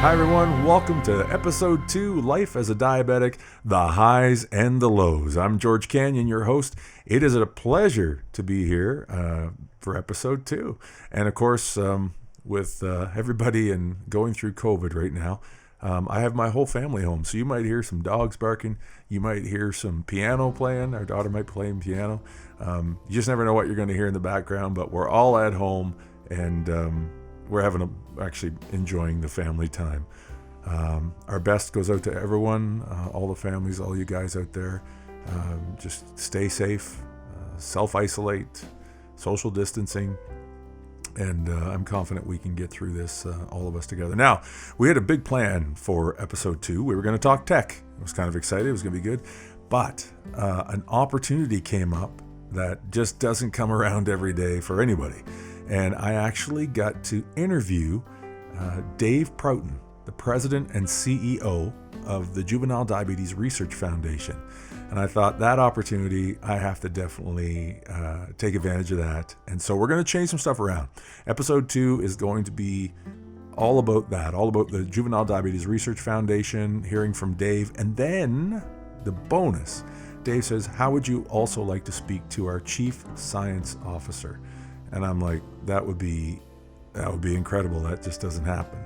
Hi everyone, welcome to episode 2, Life as a Diabetic, the highs and the lows. I'm George Canyon, your host. It is a pleasure to be here for episode 2. And of course, with everybody and going through COVID right now, I have my whole family home. So you might hear some dogs barking, you might hear some piano playing, our daughter might be playing piano. You just never know what you're going to hear in the background, but we're all at home and we're actually enjoying the family time. Our best goes out to everyone, all the families, all you guys out there. Just stay safe, self-isolate, social distancing, and I'm confident we can get through this, all of us together. Now, we had a big plan for episode 2. We were going to talk tech. I was kind of excited. It was going to be good. But an opportunity came up that just doesn't come around every day for anybody. And I actually got to interview Dave Prowten, the president and CEO of the Juvenile Diabetes Research Foundation. And I thought that opportunity, I have to definitely take advantage of that. And so we're going to change some stuff around. Episode 2 is going to be all about that, all about the Juvenile Diabetes Research Foundation, hearing from Dave. And then the bonus, Dave says, how would you also like to speak to our Chief Science Officer? And I'm like, that would be incredible. That just doesn't happen.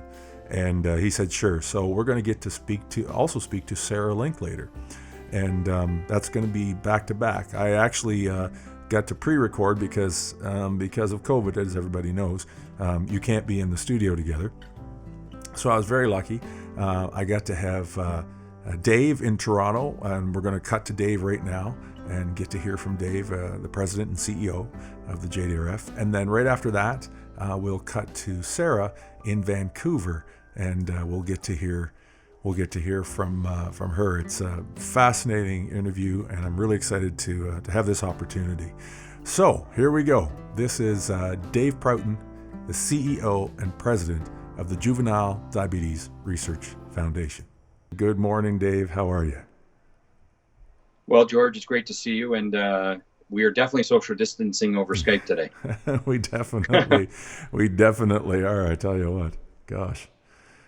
And he said, sure. So we're going to get to speak to Sarah Linklater. And that's going to be back to back. I actually got to pre-record because of COVID, as everybody knows, you can't be in the studio together. So I was very lucky. I got to have Dave in Toronto, and we're going to cut to Dave right now and get to hear from Dave, the president and CEO of the JDRF. And then right after that, we'll cut to Sarah in Vancouver, and we'll get to hear from her. It's a fascinating interview, and I'm really excited to have this opportunity. So here we go. This is Dave Prowten, the CEO and president of the Juvenile Diabetes Research Foundation. Good morning, Dave. How are you? Well, George, it's great to see you, and we are definitely social distancing over Skype today. we definitely are. I tell you what, gosh,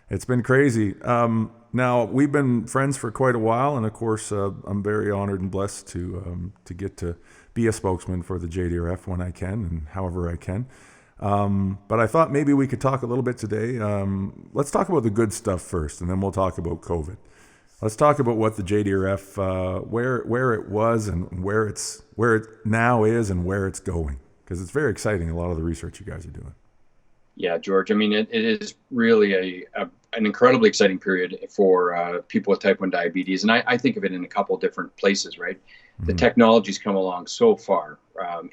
it's been crazy. Now we've been friends for quite a while, and of course, I'm very honored and blessed to get to be a spokesman for the JDRF when I can and however I can. But I thought maybe we could talk a little bit today. Let's talk about the good stuff first, and then we'll talk about COVID. Let's talk about what the JDRF, where it was and where it now is and where it's going, because it's very exciting, a lot of the research you guys are doing. Yeah, George. I mean, it is really an incredibly exciting period for people with type 1 diabetes. And I think of it in a couple different places, right? Mm-hmm. The technology's come along so far.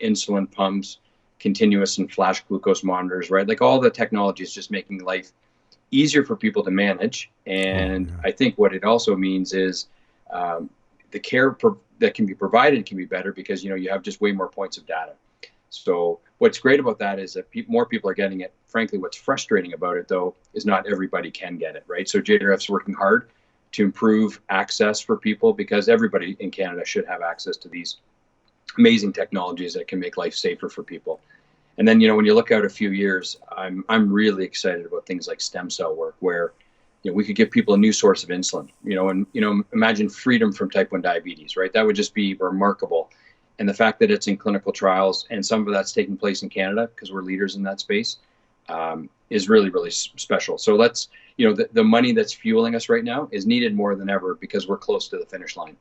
Insulin pumps, continuous and flash glucose monitors, right? Like all the technology is just making life easier for people to manage. And I think what it also means is the care that can be provided can be better because, you have just way more points of data. So what's great about that is that more people are getting it. Frankly, what's frustrating about it, though, is not everybody can get it, right? So JDRF's working hard to improve access for people because everybody in Canada should have access to these amazing technologies that can make life safer for people. And then, when you look out a few years, I'm really excited about things like stem cell work where, we could give people a new source of insulin, and imagine freedom from type 1 diabetes, right? That would just be remarkable. And the fact that it's in clinical trials and some of that's taking place in Canada because we're leaders in that space is really, really special. So let's, the money that's fueling us right now is needed more than ever because we're close to the finish line.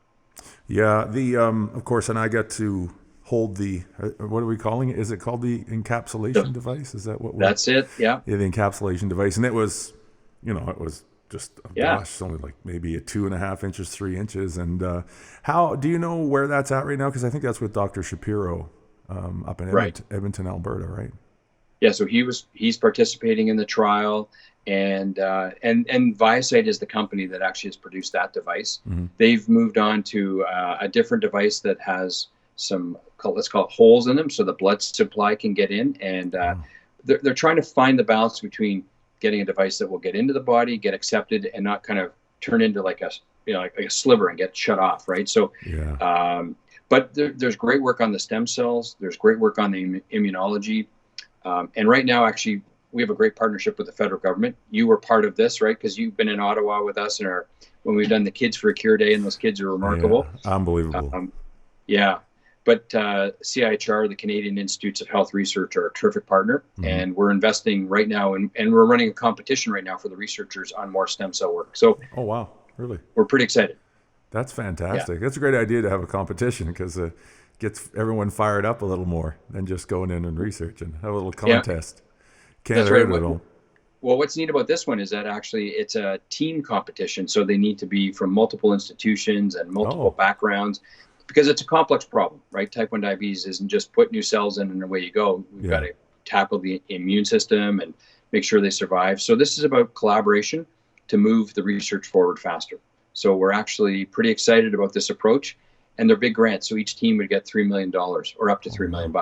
Yeah, of course, and I got to hold the, what are we calling it? Is it called the encapsulation device? Is that what That's it, yeah. Yeah, the encapsulation device. And it was, it was just, gosh, only like maybe 2.5 inches, 3 inches. And how, do you know where that's at right now? Because I think that's with Dr. Shapiro up in Edmonton, Alberta, right? Yeah, so he's participating in the trial. And ViaCyte is the company that actually has produced that device. Mm-hmm. They've moved on to a different device that has some, let's call it holes in them, so the blood supply can get in. And they're trying to find the balance between getting a device that will get into the body, get accepted, and not kind of turn into like a sliver and get shut off, right? So, but there's great work on the stem cells. There's great work on the immunology. And right now, actually, we have a great partnership with the federal government. You were part of this, right? Because you've been in Ottawa with us and when we've done the Kids for a Cure Day, and those kids are remarkable. Yeah, unbelievable. Yeah. But CIHR, the Canadian Institutes of Health Research, are a terrific partner, and we're investing right now, and we're running a competition right now for the researchers on more stem cell work. So, oh wow, really? We're pretty excited. That's fantastic. Yeah. That's a great idea to have a competition, because it gets everyone fired up a little more than just going in and research, and have a little contest. Yeah. That's right. Well, what's neat about this one is that actually it's a team competition, so they need to be from multiple institutions and multiple backgrounds, because it's a complex problem, right? Type 1 diabetes isn't just put new cells in and away you go. We've got to tackle the immune system and make sure they survive. So this is about collaboration to move the research forward faster. So we're actually pretty excited about this approach, and they're big grants. So each team would get $3 million or up to $3 million.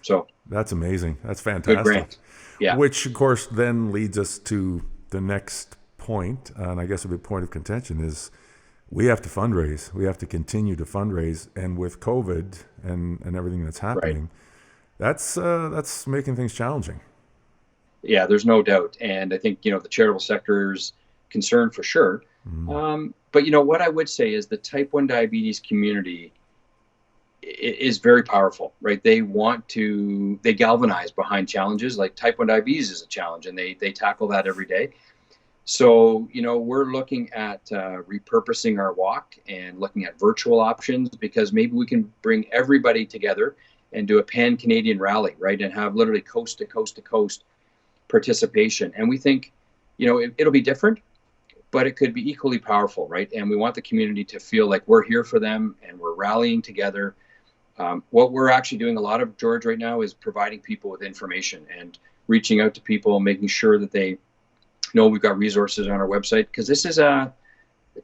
So that's amazing. That's fantastic. Good grant. Yeah. Which of course then leads us to the next point, and I guess a big point of contention is we have to fundraise. We have to continue to fundraise, and with COVID and everything that's happening, that's making things challenging. Yeah, there's no doubt, and I think the charitable sector's concerned for sure. But what I would say is the type 1 diabetes community is very powerful, right? They galvanize behind challenges. Like type 1 diabetes is a challenge, and they tackle that every day. So, we're looking at repurposing our walk and looking at virtual options, because maybe we can bring everybody together and do a pan-Canadian rally, right? And have literally coast to coast to coast participation. And we think, it'll be different, but it could be equally powerful, right? And we want the community to feel like we're here for them and we're rallying together. What we're actually doing a lot of, George, right now is providing people with information and reaching out to people, making sure that they know we've got resources on our website, because this is a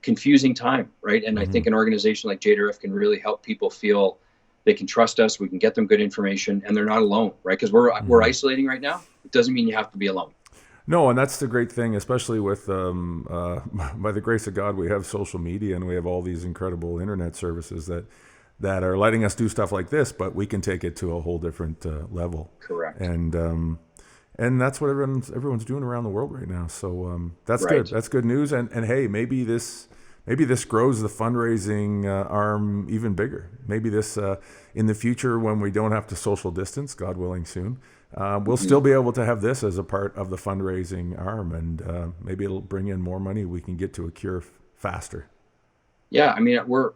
confusing time, right? And I think an organization like JDRF can really help people feel they can trust us, we can get them good information, and they're not alone, right? Because we're isolating right now. It doesn't mean you have to be alone. No, and that's the great thing, especially with, by the grace of God, we have social media and we have all these incredible internet services that are letting us do stuff like this, but we can take it to a whole different level. Correct. And that's what everyone's doing around the world right now. So that's good. That's good news. And hey, maybe this grows the fundraising arm even bigger. Maybe this in the future, when we don't have to social distance, God willing, soon, we'll still be able to have this as a part of the fundraising arm, and maybe it'll bring in more money. We can get to a cure faster. Yeah, I mean, we're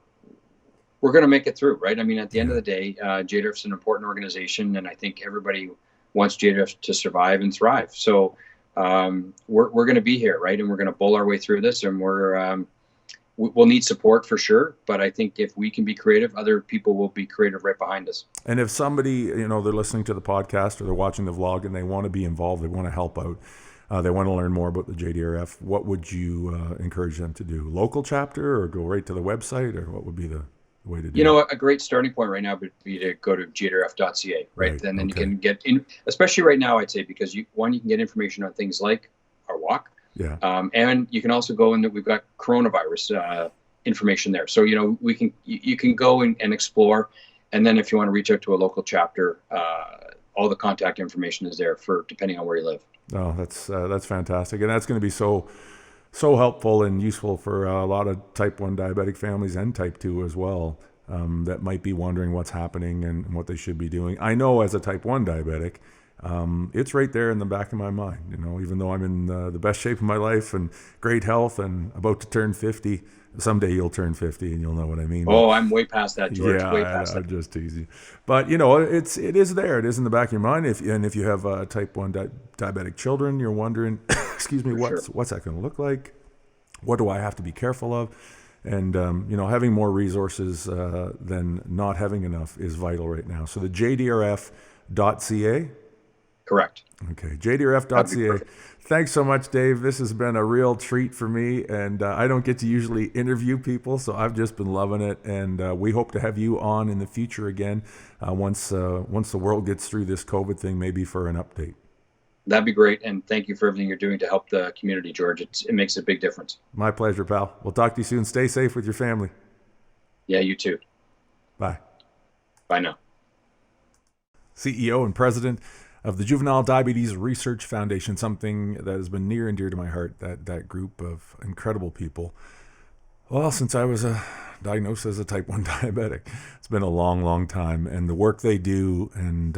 going to make it through, right? I mean, at the end of the day, JDRF is an important organization, and I think everybody wants JDRF to survive and thrive. So we're going to be here, right? And we're going to bull our way through this, and we'll need support for sure. But I think if we can be creative, other people will be creative right behind us. And if somebody, they're listening to the podcast or they're watching the vlog and they want to be involved, they want to help out, they want to learn more about the JDRF, what would you encourage them to do? Local chapter, or go right to the website, or what would be the way to do it? A great starting point right now would be to go to jdrf.ca, right? And then you can get in, especially right now, I'd say, because you can get information on things like our walk. Yeah. And you can also go in, we've got coronavirus information there. So, you can go and explore. And then if you want to reach out to a local chapter, all the contact information is there for depending on where you live. Oh, that's fantastic. And that's going to be so helpful and useful for a lot of type 1 diabetic families and type 2 as well, that might be wondering what's happening and what they should be doing. I know as a type 1 diabetic, it's right there in the back of my mind. Even though I'm in the best shape of my life and great health and about to turn 50, someday you'll turn 50 and you'll know what I mean. Oh, I'm way past that, George. Yeah, way past I'm just teasing. But it is there. It is in the back of your mind. If you have type 1 diabetic children, you're wondering, excuse me, what's that going to look like? What do I have to be careful of? And having more resources than not having enough is vital right now. So the JDRF.ca. Correct. Okay, JDRF.ca. Thanks so much, Dave. This has been a real treat for me, and I don't get to usually interview people, so I've just been loving it. And we hope to have you on in the future again once the world gets through this COVID thing, maybe for an update. That'd be great, and thank you for everything you're doing to help the community, George. It makes a big difference. My pleasure, pal. We'll talk to you soon. Stay safe with your family. Yeah, you too. Bye. Bye now. CEO and President of the Juvenile Diabetes Research Foundation, something that has been near and dear to my heart, that group of incredible people. Well, since I was diagnosed as a type 1 diabetic, it's been a long, long time. And the work they do, and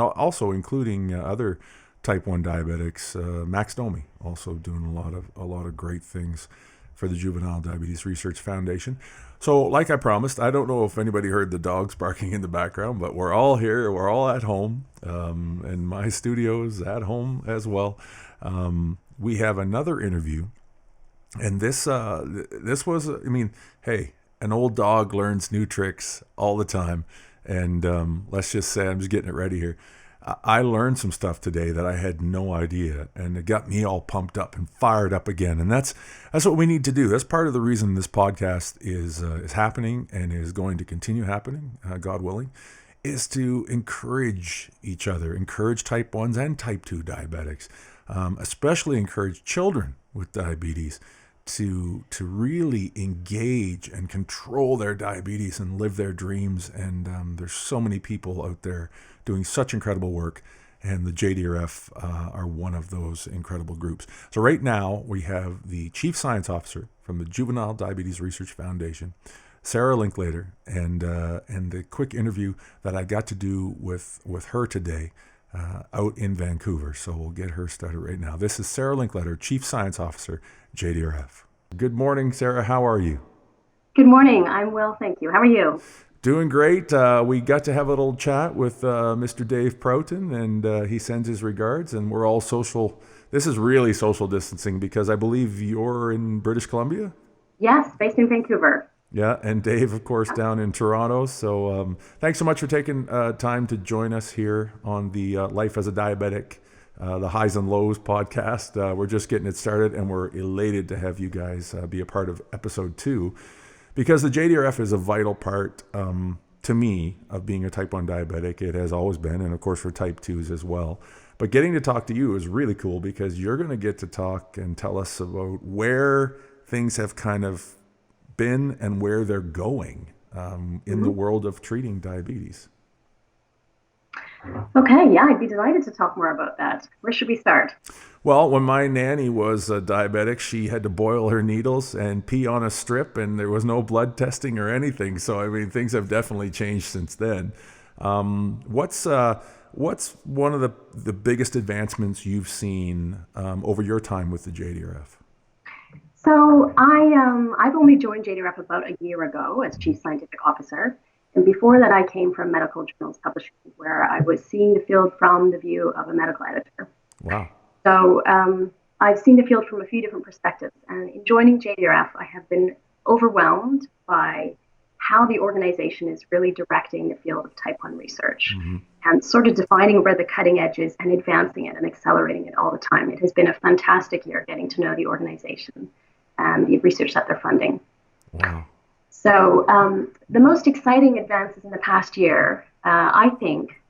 also including other type 1 diabetics, Max Domi, also doing a lot of great things for the Juvenile Diabetes Research Foundation. So, like I promised, I don't know if anybody heard the dogs barking in the background, but we're all here, we're all at home, and my studio is at home as well. We have another interview. And this was, I mean, hey, an old dog learns new tricks all the time. And let's just say, I'm just getting it ready here. I learned some stuff today that I had no idea, and it got me all pumped up and fired up again. And that's what we need to do. That's part of the reason this podcast is happening and is going to continue happening, God willing, is to encourage each other, encourage type 1s and type 2 diabetics, especially encourage children with diabetes to really engage and control their diabetes and live their dreams. And there's so many people out there doing such incredible work, and the JDRF are one of those incredible groups. So right now we have the Chief Science Officer from the Juvenile Diabetes Research Foundation, Sarah Linklater, and the quick interview that I got to do with her today out in Vancouver. So we'll get her started right now. This is Sarah Linklater, Chief Science Officer, JDRF. Good morning, Sarah. How are you? Good morning. I'm well, thank you. How are you? Doing great. We got to have a little chat with Mr. Dave Prowten, and he sends his regards, and we're all social. This is really social distancing because I believe you're in British Columbia? Yes, based in Vancouver. Yeah, and Dave, of course, down in Toronto. So thanks so much for taking time to join us here on the Life as a Diabetic, the Highs and Lows podcast. We're just getting it started, and we're elated to have you guys be a part of episode 2, because the JDRF is a vital part to me of being a type 1 diabetic. It has always been, and of course for type 2s as well. But getting to talk to you is really cool because you're going to get to talk and tell us about where things have kind of been and where they're going in the world of treating diabetes. Okay, yeah, I'd be delighted to talk more about that. Where should we start? Well, when my nanny was a diabetic, she had to boil her needles and pee on a strip, and there was no blood testing or anything. So, I mean, things have definitely changed since then. What's one of the biggest advancements you've seen over your time with the JDRF? So I've only joined JDRF about a year ago as Chief Scientific Officer. And before that, I came from medical journals publishing, where I was seeing the field from the view of a medical editor. Wow. So I've seen the field from a few different perspectives. And in joining JDRF, I have been overwhelmed by how the organization is really directing the field of type 1 research and sort of defining where the cutting edge is and advancing it and accelerating it all the time. It has been a fantastic year getting to know the organization and the research that they're funding. Wow. So the most exciting advances in the past year, I think,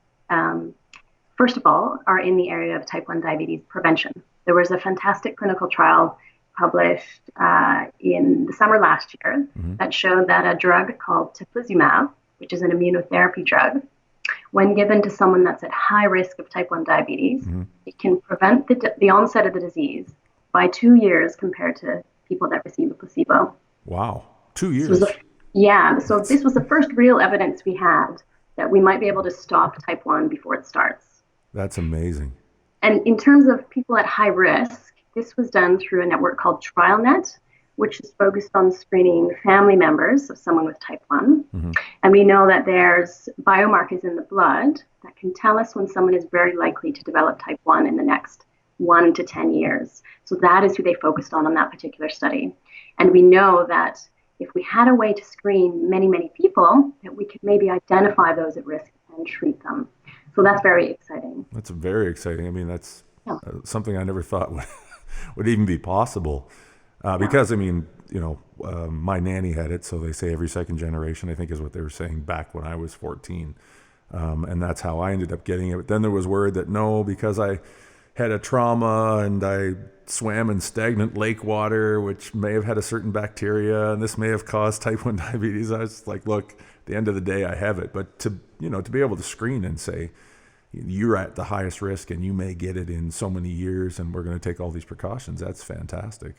first of all, are in the area of type 1 diabetes prevention. There was a fantastic clinical trial published in the summer last year that showed that a drug called teplizumab, which is an immunotherapy drug, when given to someone that's at high risk of type 1 diabetes, it can prevent the onset of the disease by 2 years compared to people that receive a placebo. Wow, 2 years. So this was the first real evidence we had that we might be able to stop type 1 before it starts. That's amazing. And in terms of people at high risk, this was done through a network called TrialNet, which is focused on screening family members of someone with type 1. And we know that there's biomarkers in the blood that can tell us when someone is very likely to develop type 1 in the next 1 to 10 years. So that is who they focused on that particular study. And we know that if we had a way to screen many, many people, that we could maybe identify those at risk and treat them. So that's very exciting. That's very exciting. I mean, that's something I never thought would even be possible. Because, I mean, my nanny had it, so they say every second generation, I think is what they were saying back when I was 14. And that's how I ended up getting it. But then there was word that no, because I had a trauma and I swam in stagnant lake water, which may have had a certain bacteria, and this may have caused type 1 diabetes. I was like, look, at the end of the day, I have it. But to be able to screen and say, you're at the highest risk and you may get it in so many years, and we're going to take all these precautions. That's fantastic.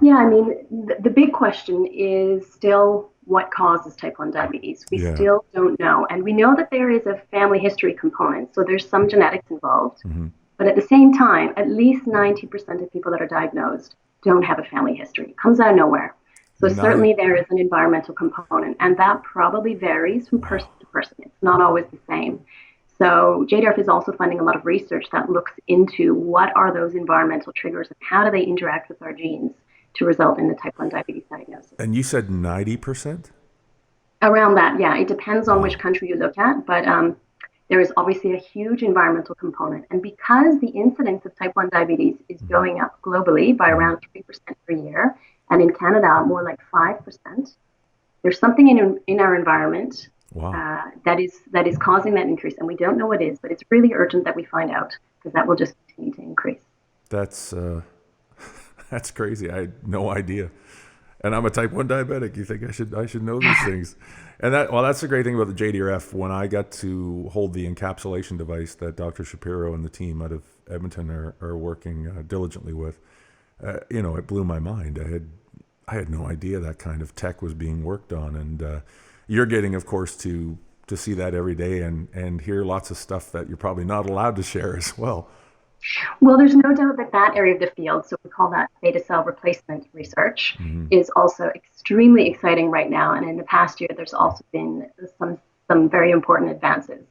Yeah, I mean, the big question is still what causes type 1 diabetes. We still don't know. And we know that there is a family history component, so there's some genetics involved. Mm-hmm. But at the same time, at least 90% of people that are diagnosed don't have a family history. It comes out of nowhere. So certainly there is an environmental component, and that probably varies from person to person. It's not always the same. So JDRF is also funding a lot of research that looks into what are those environmental triggers and how do they interact with our genes to result in the type 1 diabetes diagnosis. And you said 90%? Around that, yeah. It depends on which country you look at, but there is obviously a huge environmental component. And because the incidence of type 1 diabetes is going up globally by around 3% per year, and in Canada, more like 5%, there's something in our environment that is causing that increase. And we don't know what it is, but it's really urgent that we find out, because that will just continue to increase. That's crazy. I had no idea. And I'm a type 1 diabetic. You think I should know these things. And that's the great thing about the JDRF. When I got to hold the encapsulation device that Dr. Shapiro and the team out of Edmonton are working diligently with, it blew my mind. I had no idea that kind of tech was being worked on. And you're getting, of course, to see that every day and hear lots of stuff that you're probably not allowed to share as well. Well, there's no doubt that area of the field, so we call that beta cell replacement research, is also extremely exciting right now. And in the past year, there's also been some very important advances.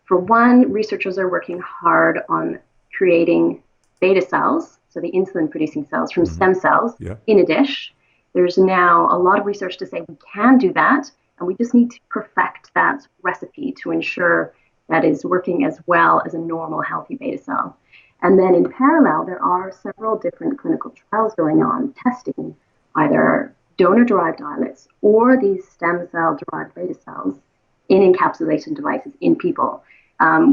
For one, researchers are working hard on creating beta cells, so the insulin-producing cells from stem cells in a dish. There's now a lot of research to say we can do that, and we just need to perfect that recipe to ensure that is working as well as a normal, healthy beta cell. And then in parallel, there are several different clinical trials going on testing either donor-derived islets or these stem cell-derived beta cells in encapsulation devices in people,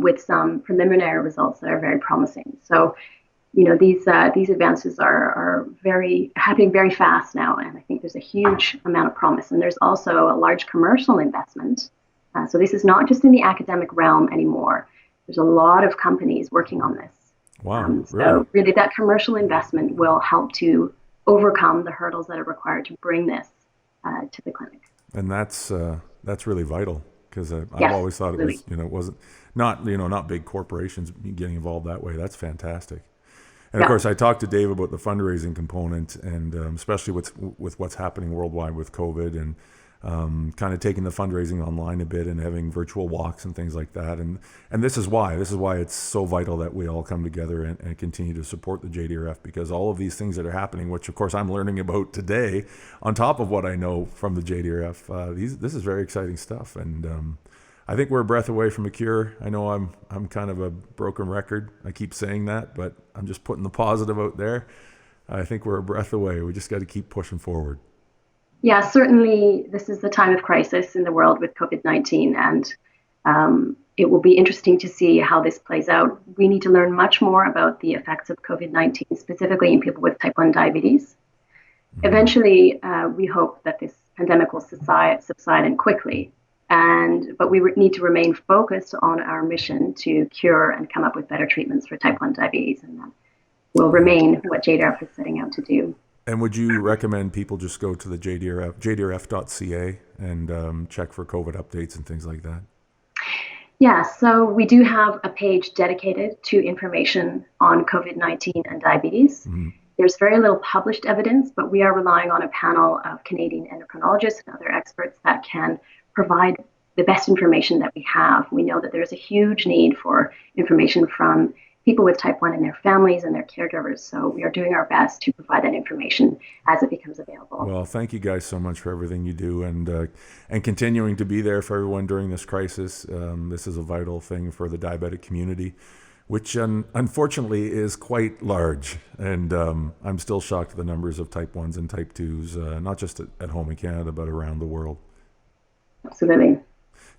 with some preliminary results that are very promising. So, these advances are happening very fast now, and I think there's a huge amount of promise. And there's also a large commercial investment. So this is not just in the academic realm anymore. There's a lot of companies working on this. Wow. So really that commercial investment will help to overcome the hurdles that are required to bring this to the clinic. And that's really vital, because I've always thought it was, it wasn't not big corporations getting involved that way. That's fantastic. And of course, I talked to Dave about the fundraising component, and especially with what's happening worldwide with COVID, and kind of taking the fundraising online a bit and having virtual walks and things like that. And this is why it's so vital that we all come together and continue to support the JDRF, because all of these things that are happening, which of course I'm learning about today, on top of what I know from the JDRF, this is very exciting stuff. And I think we're a breath away from a cure. I know I'm kind of a broken record. I keep saying that, but I'm just putting the positive out there. I think we're a breath away. We just got to keep pushing forward. Yeah, certainly this is the time of crisis in the world with COVID-19, and it will be interesting to see how this plays out. We need to learn much more about the effects of COVID-19, specifically in people with type 1 diabetes. Eventually, we hope that this pandemic will subside and quickly, but we need to remain focused on our mission to cure and come up with better treatments for type 1 diabetes, and that will remain what JDRF is setting out to do. And would you recommend people just go to the JDRF.ca and check for COVID updates and things like that? Yeah, so we do have a page dedicated to information on COVID-19 and diabetes. There's very little published evidence, but we are relying on a panel of Canadian endocrinologists and other experts that can provide the best information that we have. We know that there's a huge need for information from people with type 1 and their families and their caregivers. So we are doing our best to provide that information as it becomes available. Well, thank you guys so much for everything you do, and continuing to be there for everyone during this crisis. This is a vital thing for the diabetic community, which unfortunately is quite large. And I'm still shocked at the numbers of type 1s and type 2s, not just at home in Canada, but around the world. Absolutely.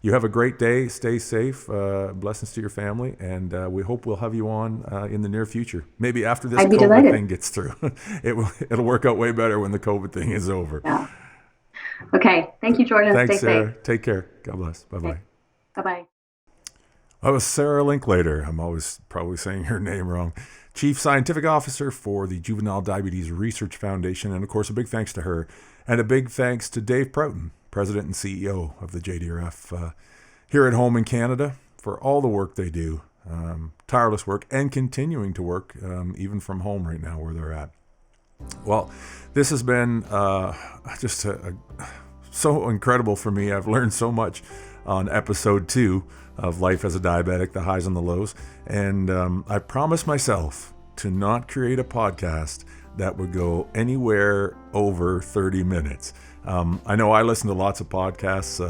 You have a great day. Stay safe. Blessings to your family. And we hope we'll have you on in the near future. Maybe after this COVID thing gets through. It'll work out way better when the COVID thing is over. Yeah. Okay. Thank you, Jordan. Thanks, Stay Sarah. safe. Take care. God bless. Bye-bye. Okay. Bye-bye. Oh, Sarah Linklater. I'm always probably saying her name wrong. Chief Scientific Officer for the Juvenile Diabetes Research Foundation. And of course, a big thanks to her. And a big thanks to Dave Prowten, President and CEO of the JDRF here at home in Canada, for all the work they do. Tireless work, and continuing to work even from home right now where they're at. Well, this has been just so incredible for me. I've learned so much on episode 2 of Life as a Diabetic, the highs and the lows. And I promised myself to not create a podcast that would go anywhere over 30 minutes. I know I listen to lots of podcasts.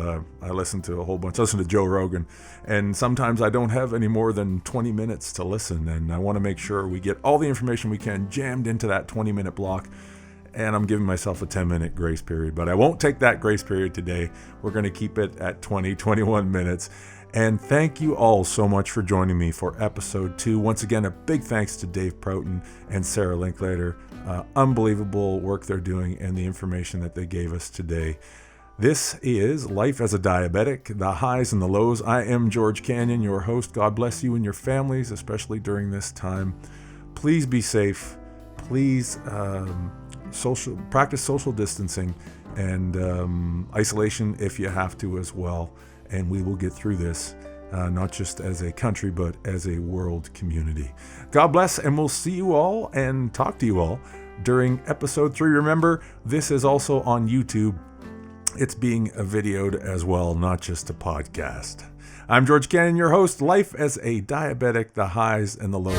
I listen to a whole bunch. I listen to Joe Rogan. And sometimes I don't have any more than 20 minutes to listen. And I want to make sure we get all the information we can jammed into that 20-minute block. And I'm giving myself a 10-minute grace period. But I won't take that grace period today. We're going to keep it at 21 minutes. And thank you all so much for joining me for episode 2. Once again, a big thanks to Dave Prowten and Sarah Linklater. Unbelievable work they're doing and the information that they gave us today. This is Life as a Diabetic, the highs and the lows. I am George Canyon, your host. God bless you and your families, especially during this time. Please be safe. Please practice social distancing and isolation if you have to as well. And we will get through this, not just as a country, but as a world community. God bless, and we'll see you all and talk to you all during episode 3. Remember, this is also on YouTube. It's being videoed as well, not just a podcast. I'm George Cannon, your host. Life as a Diabetic, the highs and the lows.